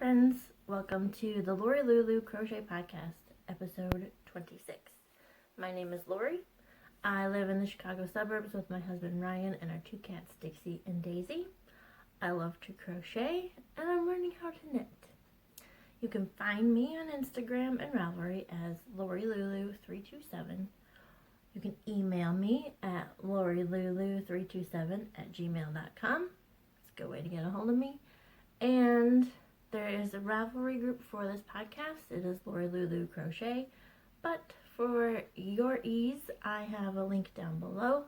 friends, welcome to the Lori Lulu Crochet Podcast, episode 26. My name is Lori. I live in the Chicago suburbs with my husband Ryan and our two cats Dixie and Daisy. I love to crochet and I'm learning how to knit. You can find me on Instagram and Ravelry as LoriLulu327. You can email me at lorilulu327@gmail.com. It's a good way to get a hold of me. And there is a Ravelry group for this podcast. It is Lori Lulu Crochet. But for your ease, I have a link down below.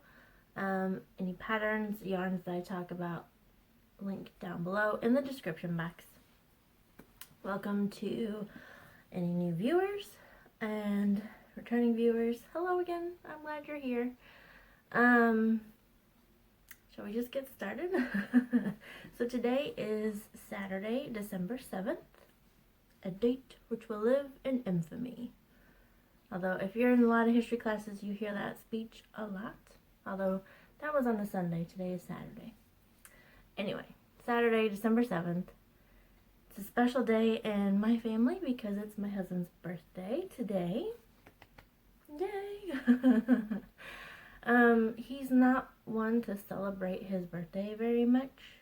Any patterns, yarns that I talk about, link down below in the description box. Welcome to any new viewers and returning viewers. Hello again. I'm glad you're here. Shall we just get started? So today is Saturday, December 7th, a date which will live in infamy. Although if you're in a lot of history classes, you hear that speech a lot. Although that was on a Sunday, today is Saturday. Anyway, Saturday, December 7th. It's a special day in my family because it's my husband's birthday today. Yay! He's not one to celebrate his birthday very much.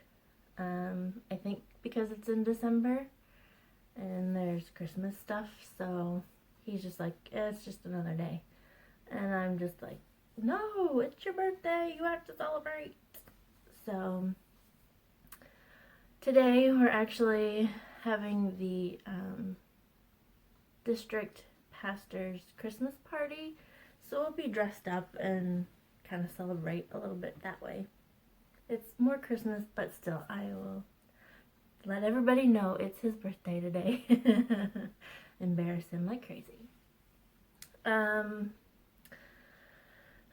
I think because it's in December and there's Christmas stuff, so he's just like, it's just another day. And I'm just like, no, it's your birthday, you have to celebrate. So today we're actually having the district pastor's Christmas party, so we'll be dressed up and kind of celebrate a little bit that way. It's more Christmas, but still, I will let everybody know it's his birthday today. Embarrass him like crazy.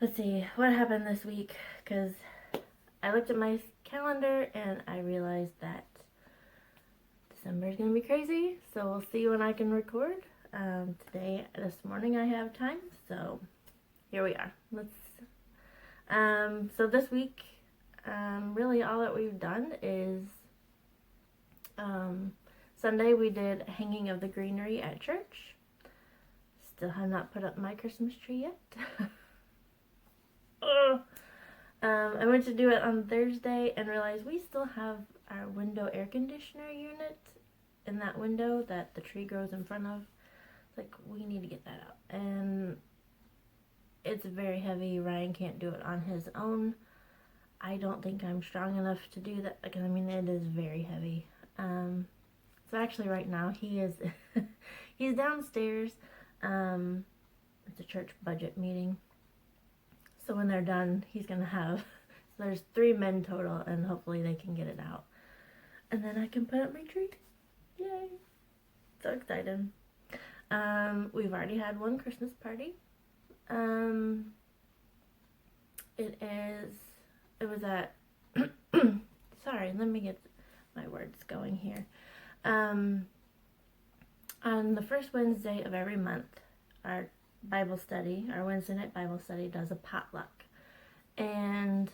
Let's see, what happened this week? Because I looked at my calendar and I realized that December is going to be crazy, so we'll see when I can record. This morning I have time, so here we are. So this week, really all that we've done is, Sunday we did a hanging of the greenery at church. Still have not put up my Christmas tree yet. I went to do it on Thursday and realized we still have our window air conditioner unit in that window that the tree grows in front of. It's like, we need to get that out. And it's very heavy. Ryan can't do it on his own. I don't think I'm strong enough to do that. Like, I mean, it is very heavy. So actually right now he is he's downstairs. It's a church budget meeting. So when they're done, he's gonna have, so there's 3 men total, and hopefully they can get it out. And then I can put up my tree. Yay! So excited. We've already had one Christmas party. It was at, sorry, let me get my words going here. On the first Wednesday of every month, our Bible study, our Wednesday night Bible study does a potluck. And,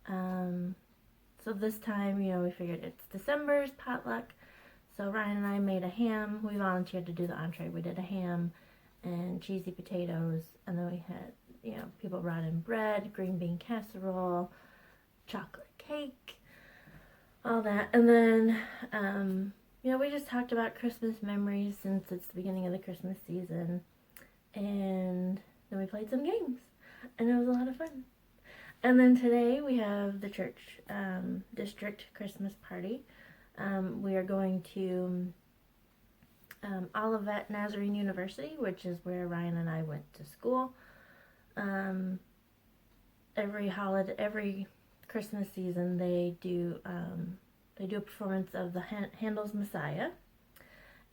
so this time, we figured it's December's potluck. So Ryan and I made a ham. We volunteered to do the entree. We did a ham and cheesy potatoes, and then we had, people brought in bread, green bean casserole, chocolate cake, all that. And then, we just talked about Christmas memories since it's the beginning of the Christmas season. And then we played some games, and it was a lot of fun. And then today we have the church district Christmas party. We are going to Olivet Nazarene University, which is where Ryan and I went to school. Every Christmas season, they do a performance of the Handel's Messiah,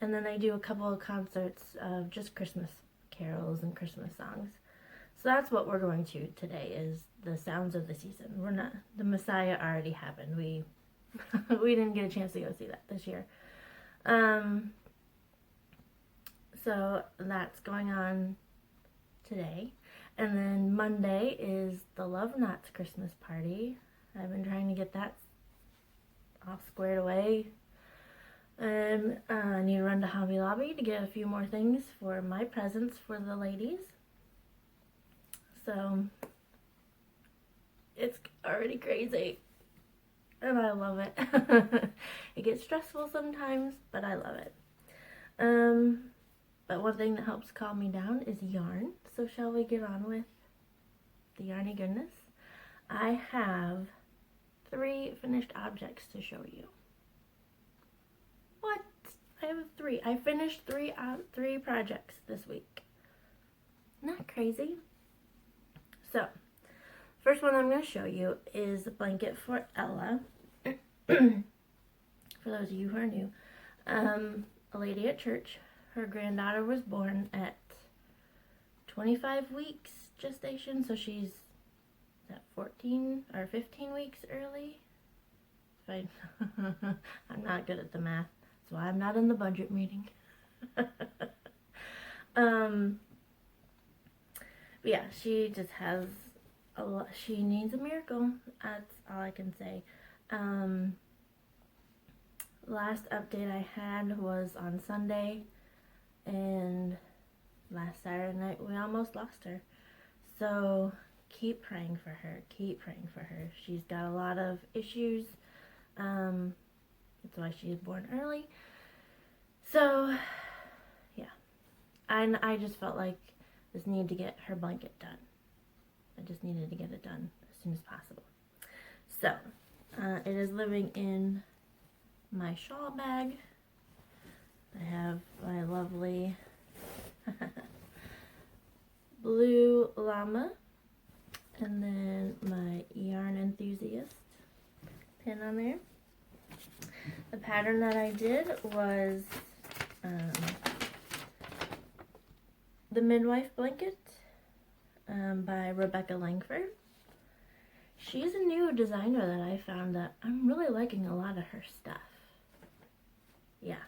and then they do a couple of concerts of just Christmas carols and Christmas songs. So that's what we're going to today, is the sounds of the season. The Messiah already happened. We didn't get a chance to go see that this year. So that's going on today. And then Monday is the Love Knots Christmas party. I've been trying to get that all squared away I need to run to Hobby Lobby to get a few more things for my presents for the ladies. So, it's already crazy. And I love it. It gets stressful sometimes, but I love it. But one thing that helps calm me down is yarn. So shall we get on with the yarny goodness? I have 3 finished objects to show you. What? I have 3. I finished 3 projects this week. Not crazy? So, first one I'm going to show you is a blanket for Ella. For those of you who are new, a lady at church, her granddaughter was born at 25 weeks gestation, so she's at 14 or 15 weeks early. I'm not good at the math, so I'm not in the budget meeting. But yeah, she just has a lot. She needs a miracle. That's all I can say. Last update I had was on Sunday, and last Saturday night we almost lost her. So keep praying for her. Keep praying for her. She's got a lot of issues. That's why she was born early. So yeah, and I just felt like this needed to get her blanket done. I just needed to get it done as soon as possible. So it is living in my shawl bag. I have my lovely blue llama, and then my yarn enthusiast pin on there. The pattern that I did was the Midwife Blanket by Rebecca Langford. She's a new designer that I found that I'm really liking a lot of her stuff. Yeah.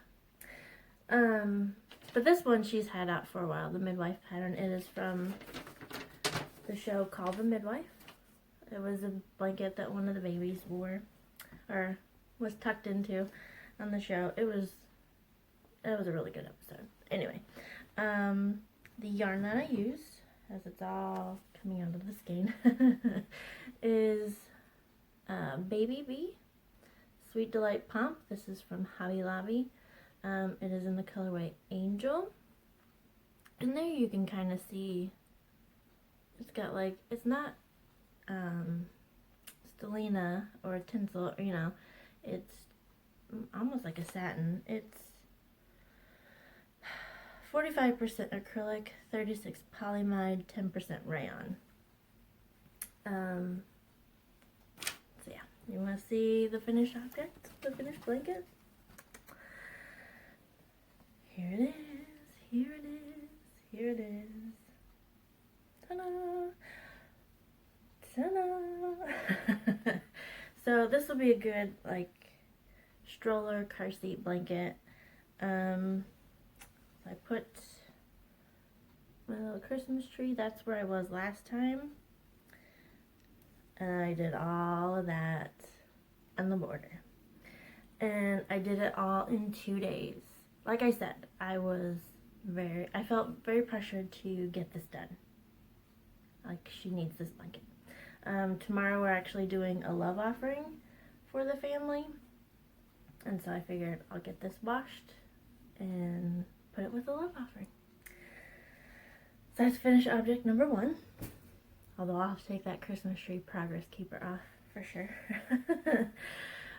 But this one she's had out for a while, the Midwife pattern. It is from the show Cowl the Midwife. It was a blanket that one of the babies wore, or was tucked into on the show. It was a really good episode. Anyway, the yarn that I use, as it's all coming out of the skein, is Baby Bee Sweet Delight Pomp. This is from Hobby Lobby. It is in the colorway Angel. And there you can kind of see, it's got like, it's not stellina or tinsel, you know, it's almost like a satin. It's 45% acrylic, 36 polyamide, 10% rayon. So yeah, you want to see the finished object, the finished blanket? Here it is, here it is, here it is. Ta-da! Ta-da! So this will be a good, like, stroller car seat blanket. I put my little Christmas tree. That's where I was last time. And I did all of that on the border. And I did it all in 2 days. Like I said, I felt very pressured to get this done. Like, she needs this blanket. Tomorrow we're actually doing a love offering for the family. And so I figured I'll get this washed and put it with the love offering. So that's finished object number 1. Although I'll have to take that Christmas tree progress keeper off for sure.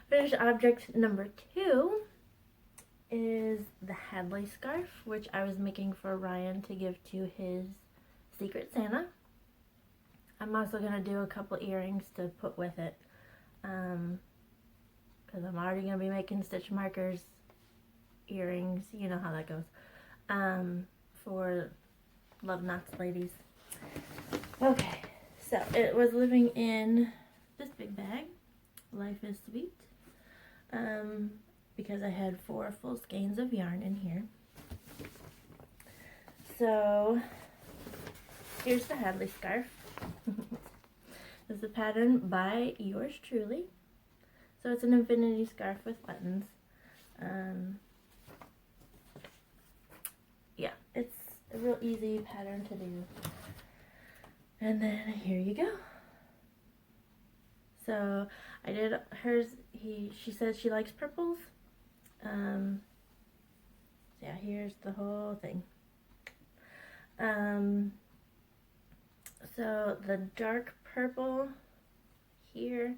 Finished object number 2 is the Hadley scarf, which I was making for Ryan to give to his Secret Santa. I'm also going to do a couple earrings to put with it, because I'm already going to be making stitch markers, earrings, you know how that goes, for Love Knots ladies. Okay, so it was living in this big bag, Life is Sweet, because I had 4 full skeins of yarn in here. So here's the Hadley scarf. This is a pattern by yours truly. So it's an infinity scarf with buttons. Yeah, it's a real easy pattern to do. And then here you go. So I did hers. She says she likes purples. Yeah, here's the whole thing. So the dark purple here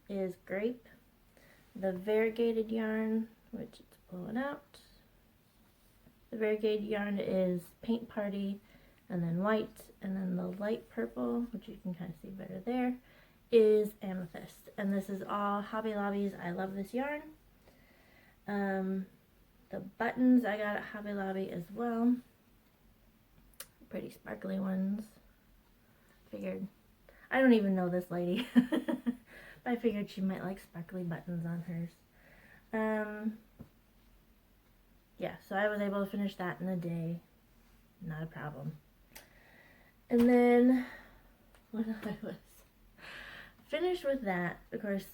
is grape. The variegated yarn, which it's blowing out. The variegated yarn is paint party, and then white, and then the light purple, which you can kind of see better there, is amethyst. And this is all Hobby Lobby's. I love this yarn. The buttons I got at Hobby Lobby as well. Pretty sparkly ones. Figured, I don't even know this lady, but I figured she might like sparkly buttons on hers. Yeah, so I was able to finish that in a day. Not a problem. And then when I was finished with that, of course,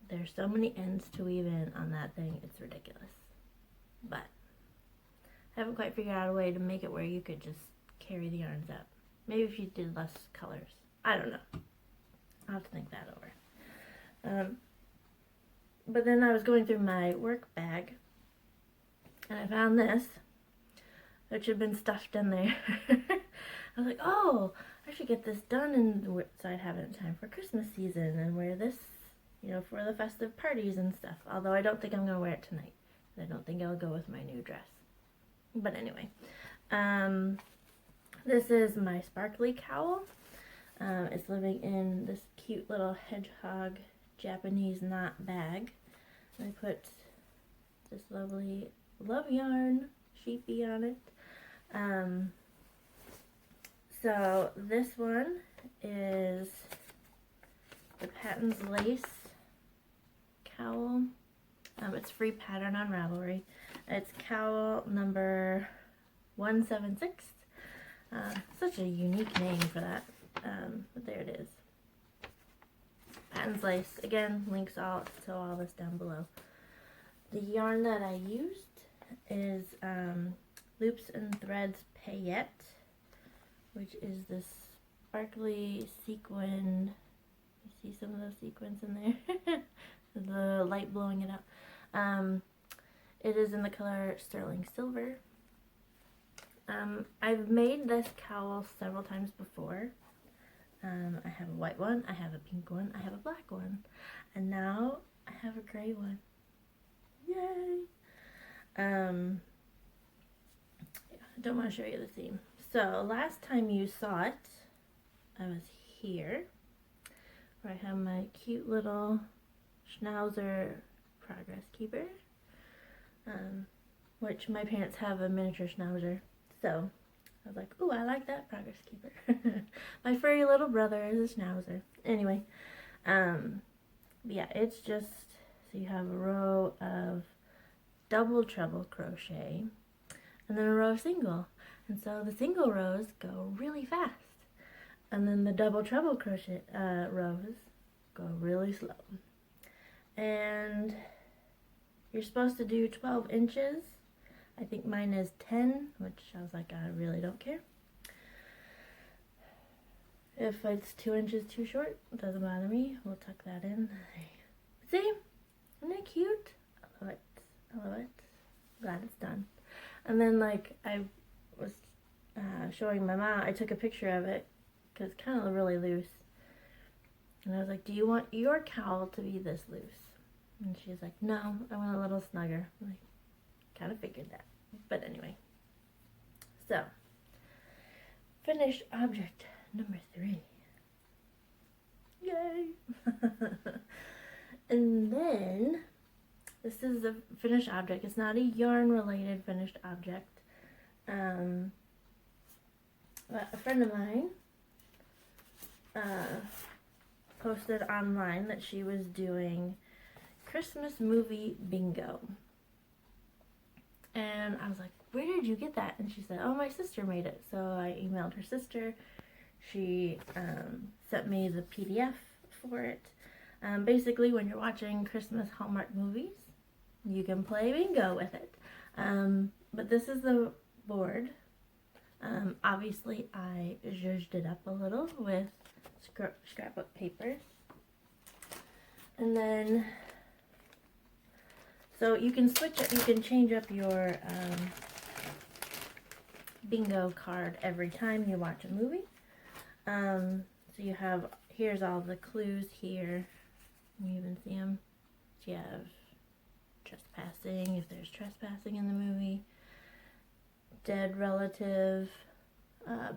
there's so many ends to weave in on that thing, it's ridiculous. But I haven't quite figured out a way to make it where you could just carry the yarns up. Maybe if you did less colors. I don't know. I'll have to think that over. But then I was going through my work bag, and I found this, which had been stuffed in there. I was like, oh, I should get this done, and so I'd have it in time for Christmas season, and wear this, you know, for the festive parties and stuff. Although I don't think I'm going to wear it tonight. I don't think it'll go with my new dress. But anyway, this is my sparkly cowl. It's living in this cute little hedgehog Japanese knot bag. I put this lovely love yarn sheepy on it. So this one is the Patton's Lace cowl. It's free pattern on Ravelry. It's cowl number 176. Such a unique name for that. But there it is. Patton's Lace. Again, links to all this down below. The yarn that I used is Loops and Threads Payette, which is this sparkly sequin. You see some of those sequins in there? The light blowing it out. It is in the color Sterling Silver. I've made this cowl several times before. I have a white one, I have a pink one, I have a black one, and now I have a gray one. Yay! Yeah, I don't want to show you the seam. So last time you saw it, I was here, where I have my cute little Schnauzer Progress Keeper, which my parents have a miniature Schnauzer, so I was like, ooh, I like that Progress Keeper. My furry little brother is a Schnauzer. Anyway, yeah, it's just, so you have a row of double treble crochet, and then a row of single. And so the single rows go really fast, and then the double treble crochet rows go really slow. And you're supposed to do 12 inches. I think mine is 10, which I was like, I really don't care. If it's 2 inches too short, it doesn't bother me. We'll tuck that in. See? Isn't it cute? I love it. I love it. Glad it's done. And then, like, I was showing my mom, I took a picture of it because it's kind of really loose. And I was like, do you want your cowl to be this loose? And she's like, no, I want a little snugger. I'm like, kind of figured that. But anyway. So, finished object number 3. Yay! And then, this is a finished object. It's not a yarn-related finished object. But a friend of mine posted online that she was doing Christmas movie bingo. And I was like, where did you get that? And she said, oh, my sister made it. So I emailed her sister. She sent me the PDF for it. Basically, when you're watching Christmas Hallmark movies, you can play bingo with it. But this is the board. Obviously, I zhuzhed it up a little with scrapbook paper. And then, so you can switch it, you can change up your bingo card every time you watch a movie. So you have, here's all the clues here. You even see them. So you have trespassing, if there's trespassing in the movie, dead relative,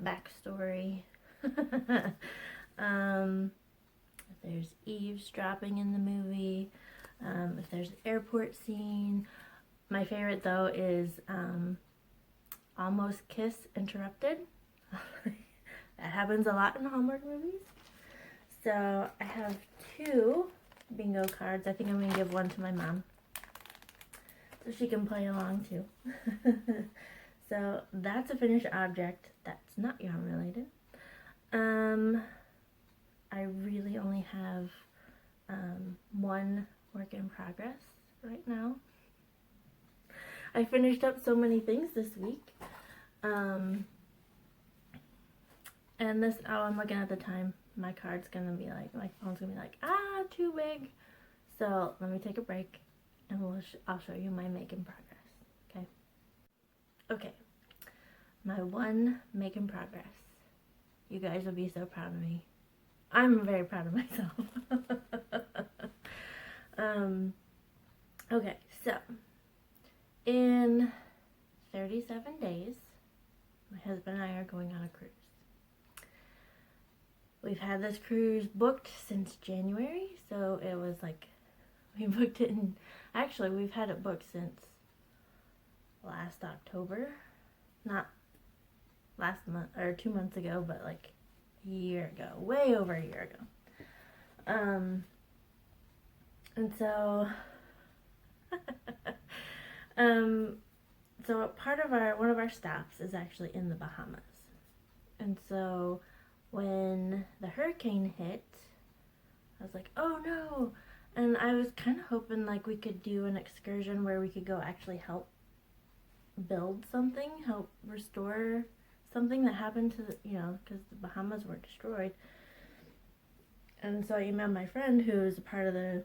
backstory, if there's eavesdropping in the movie, if there's an airport scene. My favorite though is almost kiss interrupted. That happens a lot in Hallmark movies. So I have 2 bingo cards. I think I'm going to give one to my mom so she can play along too. So that's a finished object. That's not yarn related. I really only have one work in progress right now. I finished up so many things this week. And this, oh, I'm looking at the time. My card's gonna be like, my phone's gonna be like, too big. So let me take a break and I'll show you my make in progress. Okay. Okay. My one make in progress. You guys will be so proud of me. I'm very proud of myself. Okay, so in 37 days, my husband and I are going on a cruise. We've had this cruise booked since January, so it was like, we booked it in, actually we've had it booked since last October. Not last month, or 2 months ago, but like a year ago, way over a year ago. And so, so part of one of our stops is actually in the Bahamas. And so when the hurricane hit, I was like, oh no. And I was kind of hoping like we could do an excursion where we could go actually help build something, help restore something that happened to the, because the Bahamas were destroyed. And so I emailed my friend who's a part of the,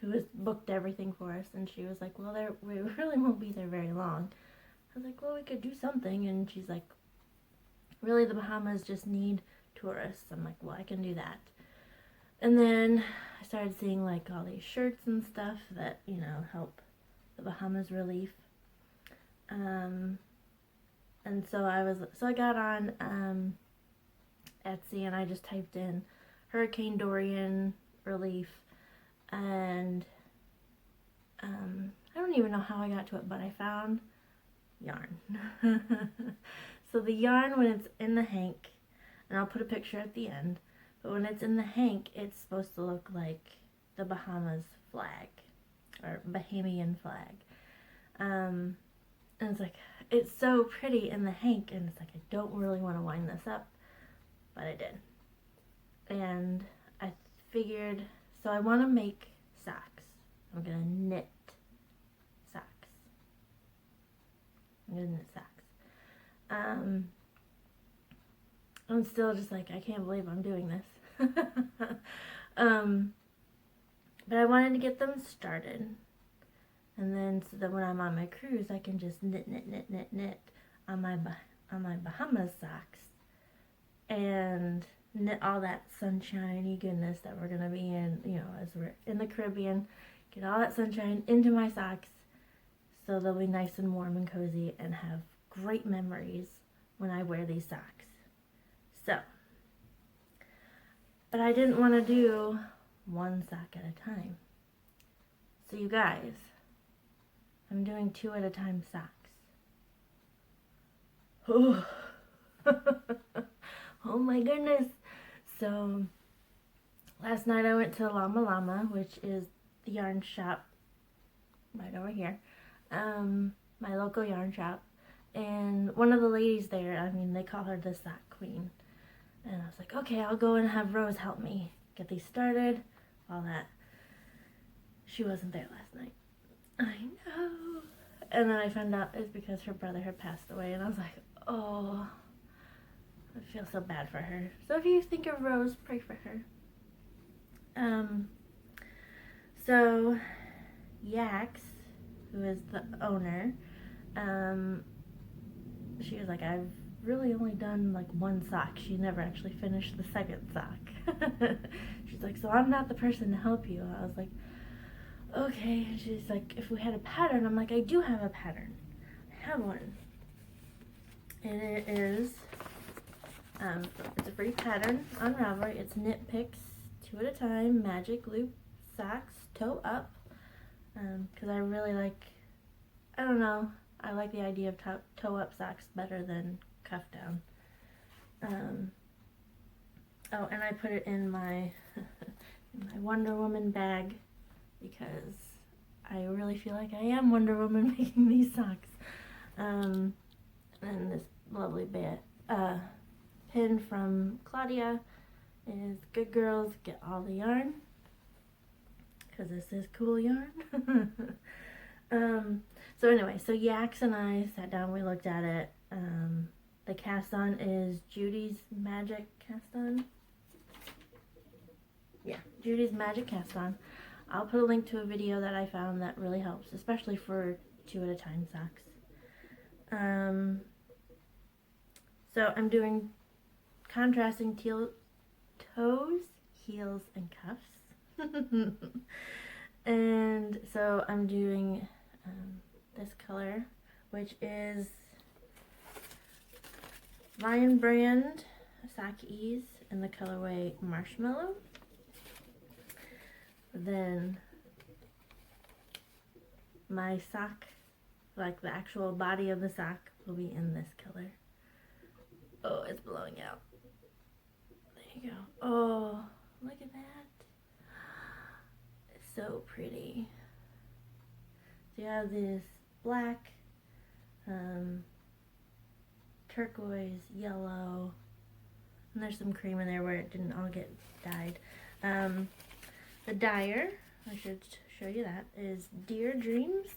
who has booked everything for us, and she was like, well, we really won't be there very long. I was like, well, we could do something, and she's like, really, the Bahamas just need tourists. I'm like, well, I can do that. And then I started seeing like all these shirts and stuff that, help the Bahamas relief. And so I got on Etsy and I just typed in Hurricane Dorian relief, and I don't even know how I got to it, but I found yarn. So the yarn, when it's in the hank, and I'll put a picture at the end, but when it's in the hank, it's supposed to look like the Bahamas flag, or Bahamian flag. And it's like, it's so pretty in the hank, and it's like, I don't really want to wind this up, but I did. And I figured, so I want to make socks. I'm going to knit socks. I'm going to knit socks. I'm still just like, I can't believe I'm doing this. But I wanted to get them started. And then so that when I'm on my cruise, I can just knit on my Bahamas socks. And knit all that sunshiny goodness that we're going to be in, as we're in the Caribbean. Get all that sunshine into my socks so they'll be nice and warm and cozy and have great memories when I wear these socks. So, but I didn't want to do one sock at a time. So you guys, I'm doing 2 at a time socks. Oh, oh my goodness. So last night I went to Llama Llama, which is the yarn shop right over here, my local yarn shop. And one of the ladies there, they call her the sock queen. And I was like, okay, I'll go and have Rose help me get these started, all that. she wasn't there last night. I know. And then I found out it's because her brother had passed away, and I was like, oh, I feel so bad for her. So if you think of Rose, pray for her. So Yax, who is the owner, she was like, I've really only done like one sock. She never actually finished the second sock. She's like, so I'm not the person to help you. I was like, okay. And she's like, if we had a pattern, I'm like, I do have a pattern. I have one. And it is, it's a free pattern on Ravelry. It's knit picks, 2 at a time, magic loop socks, toe up. Because I really like, I don't know, I like the idea of toe up socks better than cuff down. Oh, and I put it in my, in my Wonder Woman bag because I really feel like I am Wonder Woman making these socks. And this lovely pin from Claudia is Good Girls Get All the Yarn, because this is cool yarn. So anyway, so Yax and I sat down, we looked at it. The cast on is Judy's Magic Cast On. Yeah, Judy's Magic Cast On. I'll put a link to a video that I found that really helps, especially for 2 at a time socks. So I'm doing contrasting toes, heels, and cuffs. And so I'm doing this color, which is Lion Brand Sock Ease in the colorway Marshmallow. Then my sock, like the actual body of the sock, will be in this color. Oh, it's blowing out. There you go. Oh, look at that. It's so pretty. So you have this black, turquoise, yellow, and there's some cream in there where it didn't all get dyed. The dyer, I should show you that, is Dear Dreams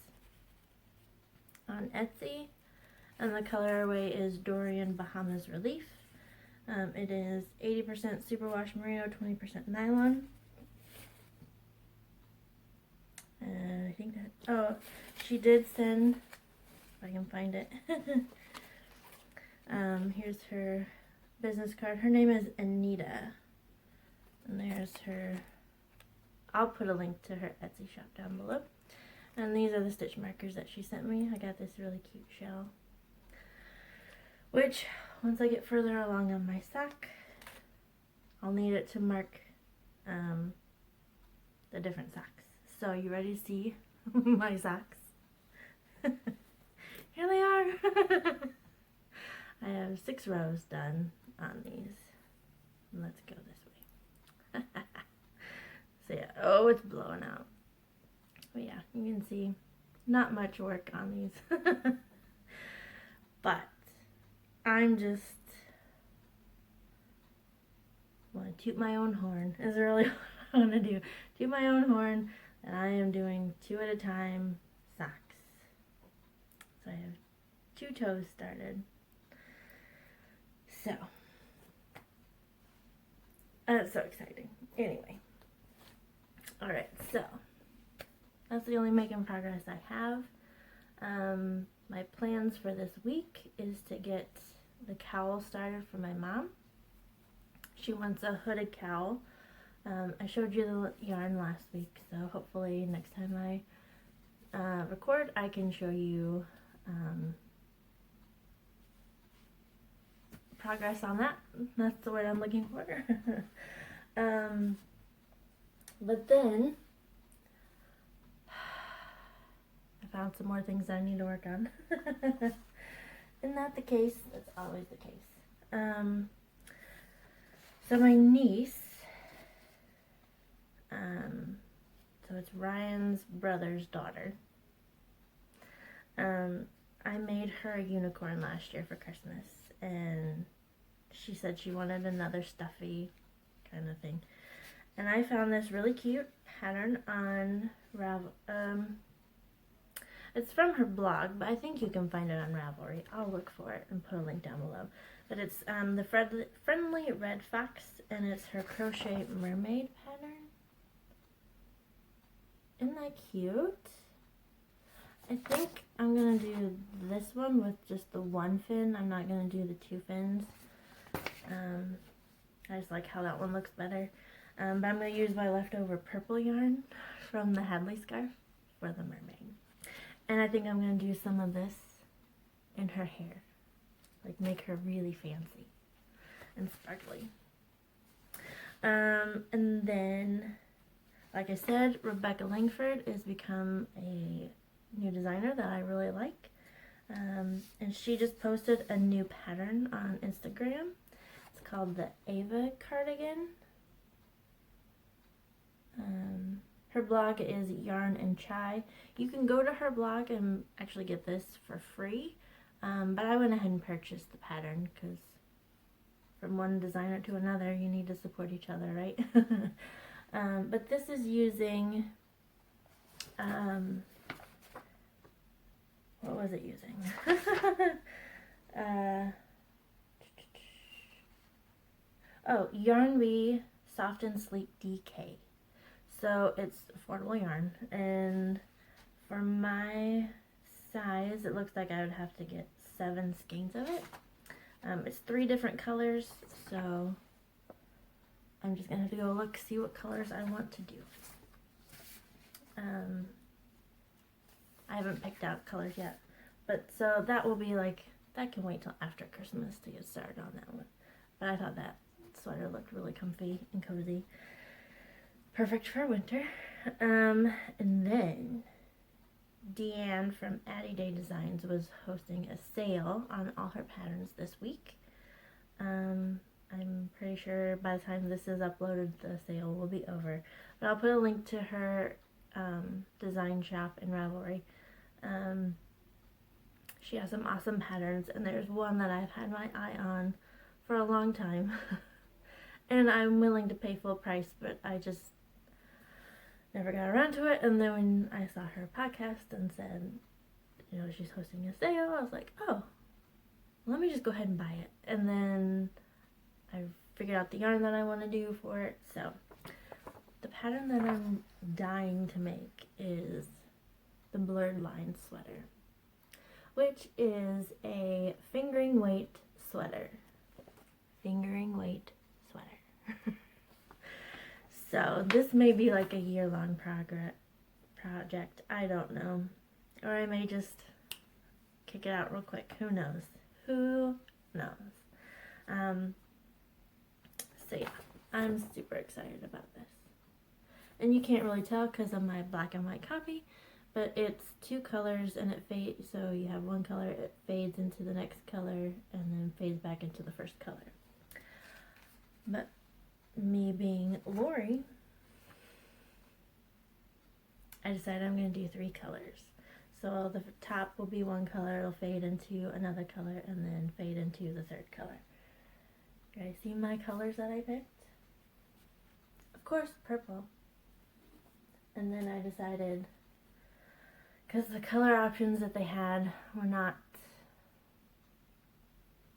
on Etsy, and the colorway is Dorian Bahamas Relief. It is 80% superwash merino, 20% nylon. And I think that, oh, she did send, if I can find it. Here's her business card. Her name is Anita. And there's her, I'll put a link to her Etsy shop down below. And these are the stitch markers that she sent me. I got this really cute shell, which once I get further along on my sock, I'll need it to mark the different socks. So you ready to see my socks? Here they are. I have 6 rows done on these. Let's go this way. So yeah, oh, it's blowing out. But yeah, you can see not much work on these. But I'm just want to toot my own horn is really what I want to do. Toot my own horn that I am doing 2 at a time socks. So I have 2 toes started. So that's so exciting. Anyway, alright, so that's the only making progress I have. My plans for this week is to get the cowl started for my mom. She wants a hooded cowl. I showed you the yarn last week, so hopefully next time I record, I can show you progress on that. That's the word I'm looking for. But then I found some more things I need to work on. Isn't that the case? That's always the case. So my niece, so it's Ryan's brother's daughter. I made her a unicorn last year for Christmas, and she said she wanted another stuffy kind of thing. And I found this really cute pattern on Ravel. It's from her blog, but I think you can find it on Ravelry. I'll look for it and put a link down below. But it's the Friendly Red Fox, and it's her crochet mermaid pattern. Isn't that cute? I think I'm going to do this one with just the one fin. I'm not going to do the two fins. I just like how that one looks better. But I'm going to use my leftover purple yarn from the Hadley scarf for the mermaid. And I think I'm going to do some of this in her hair. Like make her really fancy and sparkly. And then, like I said, Rebecca Langford has become a new designer that I really like. And she just posted a new pattern on Instagram. It's called the Ava cardigan. Her blog is Yarn and Chai. You can go to her blog and actually get this for free. But I went ahead and purchased the pattern because from one designer to another, you need to support each other, right? But this is using, what was it using? Yarn Soft and Sleek DK. So it's affordable yarn, and for my size, it looks like I would have to get 7 skeins of it. It's 3 different colors, so I'm just gonna have to go look, see what colors I want to do. I haven't picked out colors yet, but so that will be like, that can wait till after Christmas to get started on that one. But I thought that sweater looked really comfy and cozy. Perfect for winter. And then Deanne from Addie Day Designs was hosting a sale on all her patterns this week. I'm pretty sure by the time this is uploaded, the sale will be over. But I'll put a link to her design shop in Ravelry. She has some awesome patterns, and there's one that I've had my eye on for a long time. And I'm willing to pay full price, but I just never got around to it. And then when I saw her podcast and said, you know, she's hosting a sale, I was like, oh, let me just go ahead and buy it. And then I figured out the yarn that I want to do for it. So the pattern that I'm dying to make is the Blurred Line sweater, which is a fingering weight sweater. Fingering weight sweater. So this may be like a year-long project. I don't know. Or I may just kick it out real quick. Who knows? Who knows? So yeah, I'm super excited about this. And you can't really tell because of my black and white copy, but it's 2 colors and it fades. So you have one color, it fades into the next color, and then fades back into the first color. But me being Lori, I decided I'm going to do 3 colors. So the top will be one color, it'll fade into another color, and then fade into the 3rd color. You guys see my colors that I picked? Of course, purple. And then I decided, because the color options that they had were not,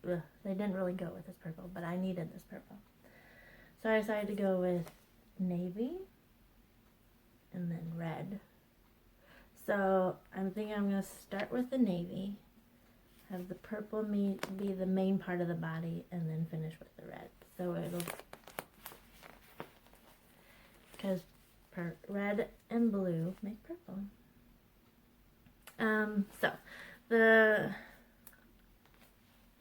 they didn't really go with this purple, but I needed this purple. So I decided to go with navy and then red. So I'm thinking I'm going to start with the navy, have the purple be the main part of the body, and then finish with the red. So it'll, because red and blue make purple. Let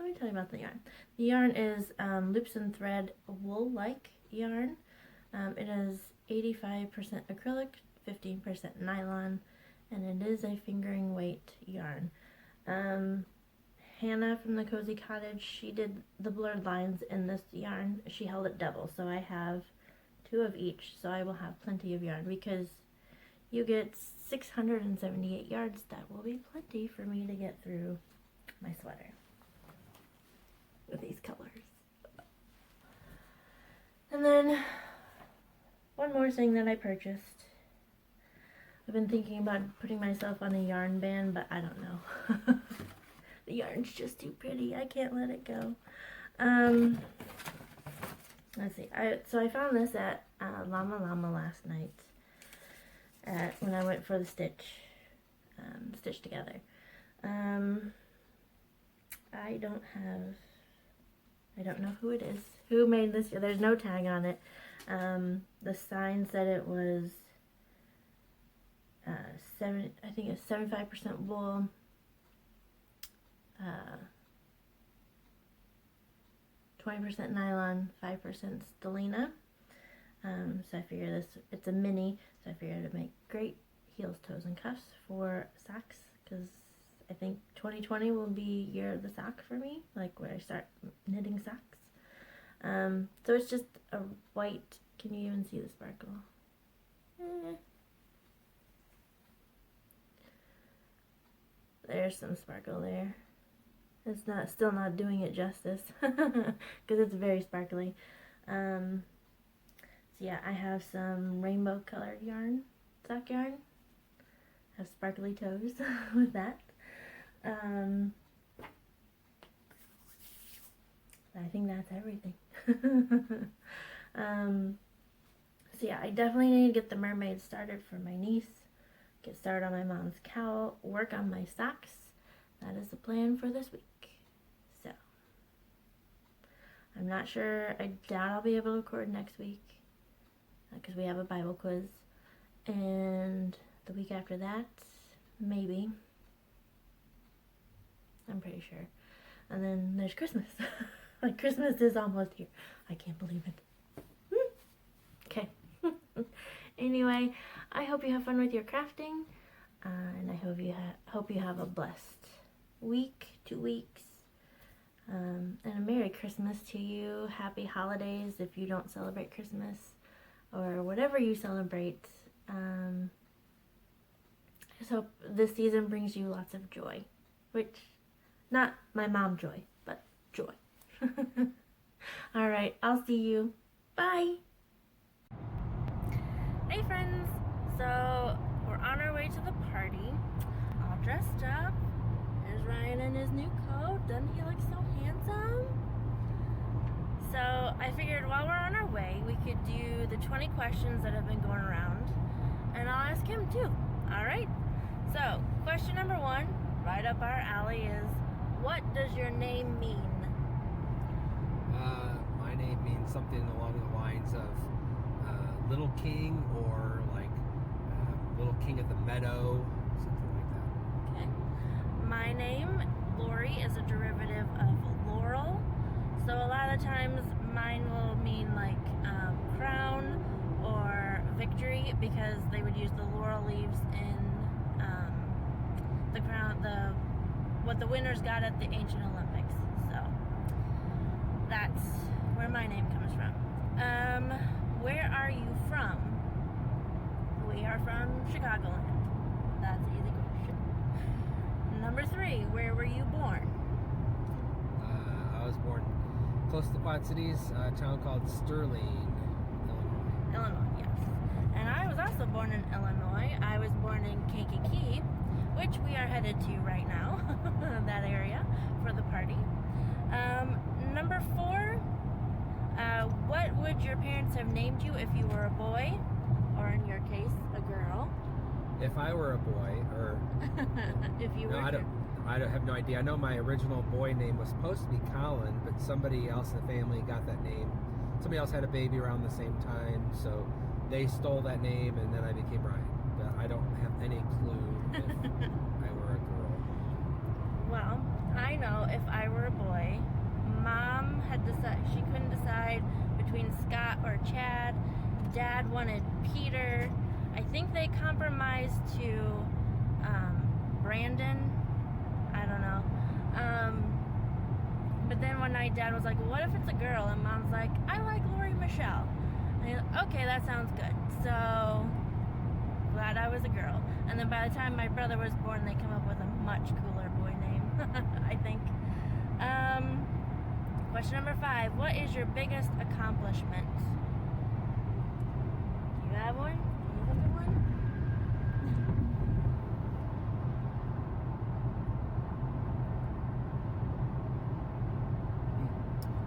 me tell you about the yarn. The yarn is Loops and Thread wool-like yarn. It is 85% acrylic, 15% nylon, and it is a fingering weight yarn. Hannah from the Cozy Cottage, she did the blurred lines in this yarn. She held it double, so I have 2 of each, so I will have plenty of yarn because you get 678 yards. That will be plenty for me to get through my sweater with these colors. And then one more thing that I purchased. I've been thinking about putting myself on a yarn ban, but I don't know. The yarn's just too pretty. I can't let it go. Let's see. So I found this at Llama Llama last night when I went for the stitch together. I don't know who it is. Who made this? There's no tag on it. The sign said it was I think it's 75% wool, 20% nylon, 5% stellina. So I figured it's a mini, so I figured it'd make great heels, toes, and cuffs for socks, because I think 2020 will be year of the sock for me, like where I start knitting socks. So it's just a white, can you even see the sparkle? There's some sparkle there. It's still not doing it justice because it's very sparkly. So yeah, I have some rainbow colored yarn, sock yarn. I have sparkly toes with that. I think that's everything. So yeah, I definitely need to get the mermaid started for my niece. Get started on my mom's cowl, work on my socks. That is the plan for this week. So, I'm not sure, I doubt I'll be able to record next week, because we have a Bible quiz. And the week after that, maybe. I'm pretty sure. And then there's Christmas. Like, Christmas is almost here. I can't believe it. Okay. Anyway, I hope you have fun with your crafting, and I hope you have a blessed week, 2 weeks, and a Merry Christmas to you. Happy holidays if you don't celebrate Christmas, or whatever you celebrate. I just hope this season brings you lots of joy, which, not my mom joy, but joy. Alright, I'll see you. Bye! Hey friends! So, we're on our way to the party, all dressed up. There's Ryan in his new coat. Doesn't he look so handsome? So, I figured while we're on our way, we could do the 20 questions that have been going around, and I'll ask him too. Alright? So, question number 1, right up our alley, is, what does your name mean? My name means something along the lines of Little King, or like Little King of the Meadow, something like that. Okay. My name, Lori, is a derivative of Laurel. So a lot of times mine will mean like crown or victory, because they would use the laurel leaves in the crown, what the winners got at the ancient Olympics. So that's where my name comes from. Where are you from? We are from Chicagoland. That's an easy question. Number 3, where were you born? I was born close to the Quad Cities, a town called Sterling, Illinois. Illinois, yes. And I was also born in Illinois. I was born in Kankakee, which we are headed to right now, that area, for the party. Number 4, what would your parents have named you if you were a boy, or in your case, a girl? If I were a boy, or if you were. I don't have no idea. I know my original boy name was supposed to be Colin, but somebody else in the family got that name. Somebody else had a baby around the same time, so they stole that name, and then I became Ryan. But I don't have any clue if I were a girl. Well, I know if I were a boy, Mom had decided she couldn't decide between Scott or Chad. Dad wanted Peter. I think they compromised to Brandon. I don't know. But then one night Dad was like, well, what if it's a girl? And Mom's like, I like Lori Michelle. And he's like, okay, that sounds good. So glad I was a girl. And then by the time my brother was born, they came up with a much cooler boy name, I think. Question number 5, what is your biggest accomplishment? Do you You have one? You have a good one?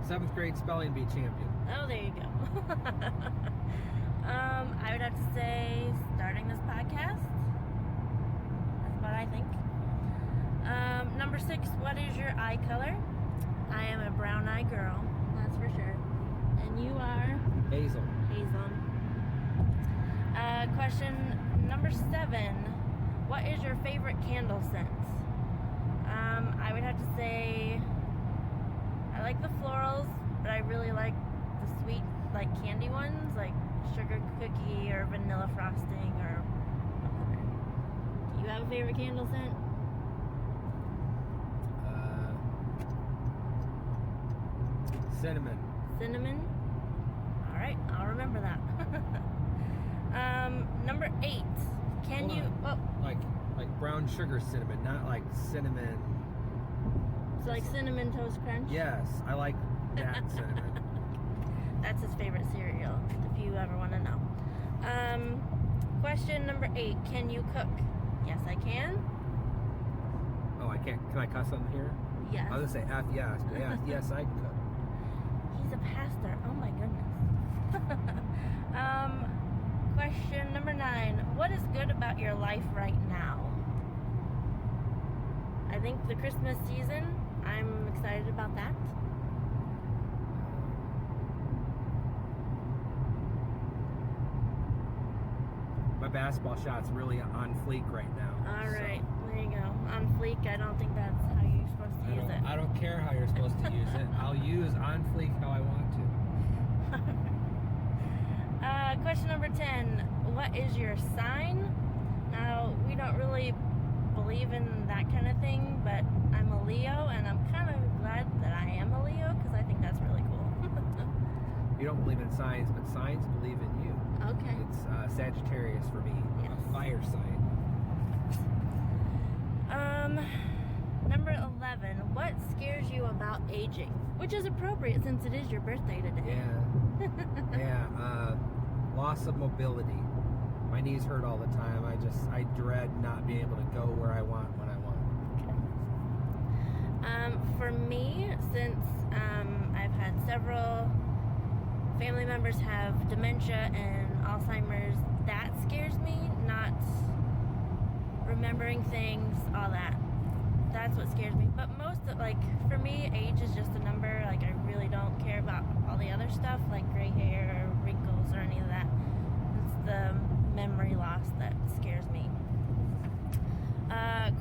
7th grade spelling bee champion. Oh, there you go. I would have to say starting this podcast. That's what I think. Number 6, what is your eye color? I am a brown eye girl, that's for sure. And you are? Hazel. Hazel. Question number 7, what is your favorite candle scent? I would have to say I like the florals, but I really like the sweet, like candy ones, like sugar cookie or vanilla frosting or whatever. Do you have a favorite candle scent? Cinnamon. Cinnamon? Alright, I'll remember that. Number 8. Can Hold you... on. Oh, Like brown sugar cinnamon, not like cinnamon. so like Cinnamon Toast Crunch? Yes, I like that cinnamon. That's his favorite cereal, if you ever want to know. Question number 8. Can you cook? Yes, I can. Oh, I can't. Can I cuss on here? Yes. I was gonna say F yes, but yes, I can cook. He's a pastor. Oh my goodness. Question number 9. What is good about your life right now? I think the Christmas season. I'm excited about that. My basketball shot's really on fleek right now. All right, so there you go. On fleek. I don't think that's how you're supposed to use it. I don't care how you're supposed to use it. I'll use on fleek how I want to. Question number 10. What is your sign? Now, we don't really believe in that kind of thing, but I'm a Leo, and I'm kind of glad that I am a Leo because I think that's really cool. You don't believe in signs, but signs believe in you. Okay. It's Sagittarius for me. Yes. A fire sign. Number 11. What scares you about aging? Which is appropriate since it is your birthday today. Yeah. Yeah. Loss of mobility. My knees hurt all the time. I dread not being able to go where I want when I want. Okay. For me, since I've had several family members have dementia and Alzheimer's, that scares me. Not remembering things, all that. That's what scares me. But for me, age is just a number. Like, I really don't care about all the other stuff, like gray hair or wrinkles or any of that. It's the memory loss that scares me.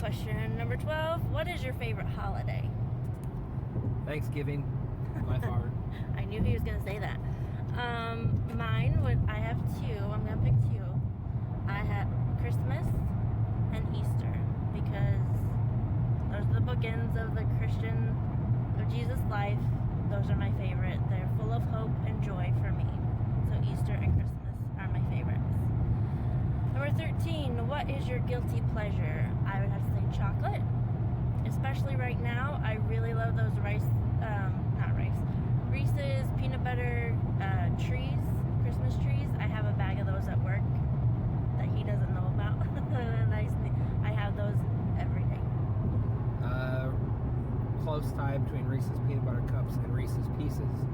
Question number 12. What is your favorite holiday? Thanksgiving, by far. I knew he was going to say that. I have 2. I'm going to pick 2. I have Christmas and Easter because those are the bookends of the Jesus life. Those are my favorite. They're full of hope and joy for me. So Easter and Christmas are my favorites. Number 13, what is your guilty pleasure? I would have to say chocolate. Especially right now, I really love those Reese's peanut butter trees, Christmas trees. I have a bag of those at work that he doesn't know about. I have those every day. Close tie between Reese's peanut butter cups and Reese's Pieces.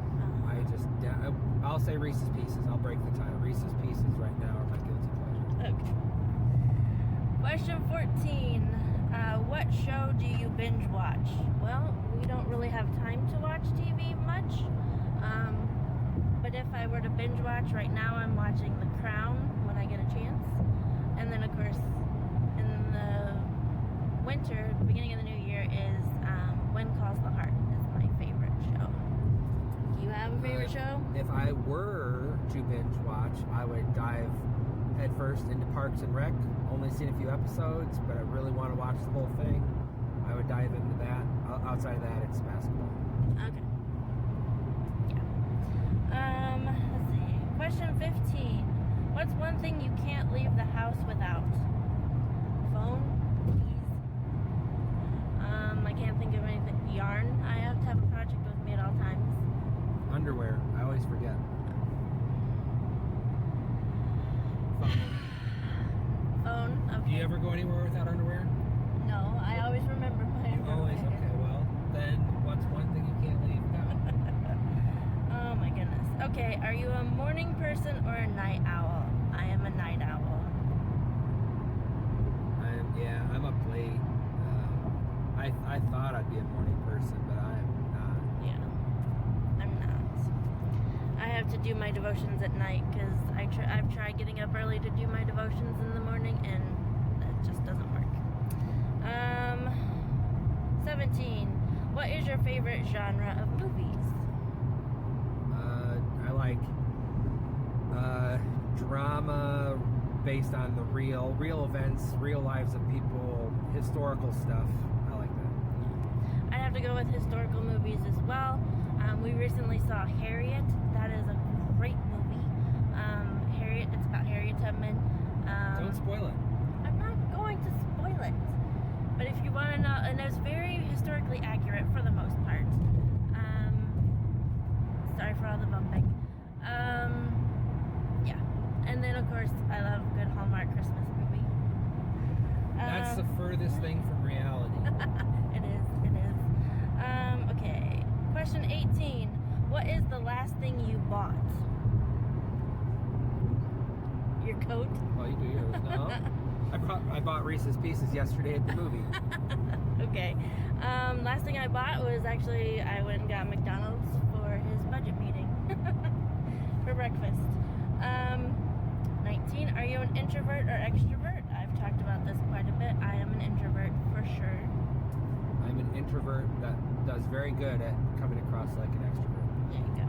I'll say Reese's Pieces. I'll break the tie. Reese's Pieces right now are my guilty pleasure. Okay. Question 14. What show do you binge watch? Well, we don't really have time to watch TV much. But if I were to binge watch right now, I'm watching The Crown when I get a chance. And then, of course, in the winter, the beginning of the new year is When Calls the Heart is my favorite show. Do you have a favorite show? If I were to binge watch, I would dive headfirst into Parks and Rec. Only seen a few episodes, but I really want to watch the whole thing. I would dive into that. Outside of that, it's basketball. Okay. Yeah. Let's see. Question 15. What's one thing you can't leave the house without? Phone? Keys? I can't think of anything. Yarn. I have to have a project with me at all times. Underwear. I always forget. Do you ever go anywhere without underwear? No, I always remember my underwear. Always? Okay, well, then what's one thing you can't leave without? Oh my goodness. Okay, are you a morning person or a night owl? I am a night owl. I'm up late. I thought I'd be a morning person, but I am not. Yeah, I'm not. I have to do my devotions at night because I've tried getting up early to do my devotions in the morning and that just doesn't work. 17. What is your favorite genre of movies? I like drama based on the real events, real lives of people, historical stuff. I like that. I'd have to go with historical movies as well. We recently saw Harriet. That is a great movie. Harriet, it's about Harriet Tubman. Don't spoil it. I'm not going to spoil it. But if you want to know, and it's very historically accurate for the most part. Sorry for all the bumping. Yeah. And then, of course, I love a good Hallmark Christmas movie. That's the furthest thing from reality. It is. Okay. Question 18. What is the last thing you bought? Your coat? Well, you do yours. No. I bought Reese's Pieces yesterday at the movie. Okay. Last thing I bought was actually I went and got McDonald's for his budget meeting for breakfast. 19. Are you an introvert or extrovert? I've talked about this quite a bit. I am an introvert for sure. I'm an introvert that does very good at coming across like an extrovert. There you go.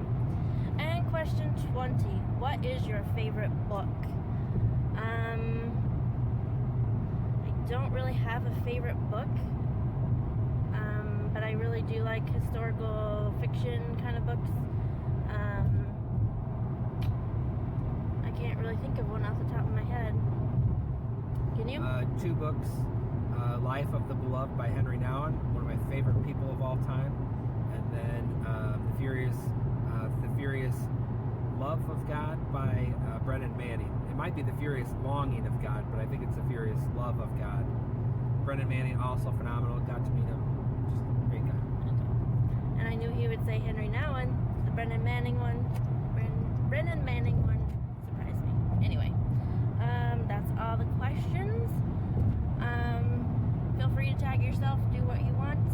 And question 20. What is your favorite book? I don't really have a favorite book, but I really do like historical fiction kind of books. I can't really think of one off the top of my head. Can you? 2 books. Life of the Beloved by Henry Nouwen, one of my favorite people of all time. And then The Furious Love of God by Brennan Manning. It might be The Furious Longing of God, but I think it's The Furious Love of God. Brennan Manning, also phenomenal. Got to meet him. Just a great guy. And I knew he would say Henry Nouwen. The Brennan Manning one. Brennan Manning one surprised me. Anyway, that's all the questions. Feel free to tag yourself, do what you want.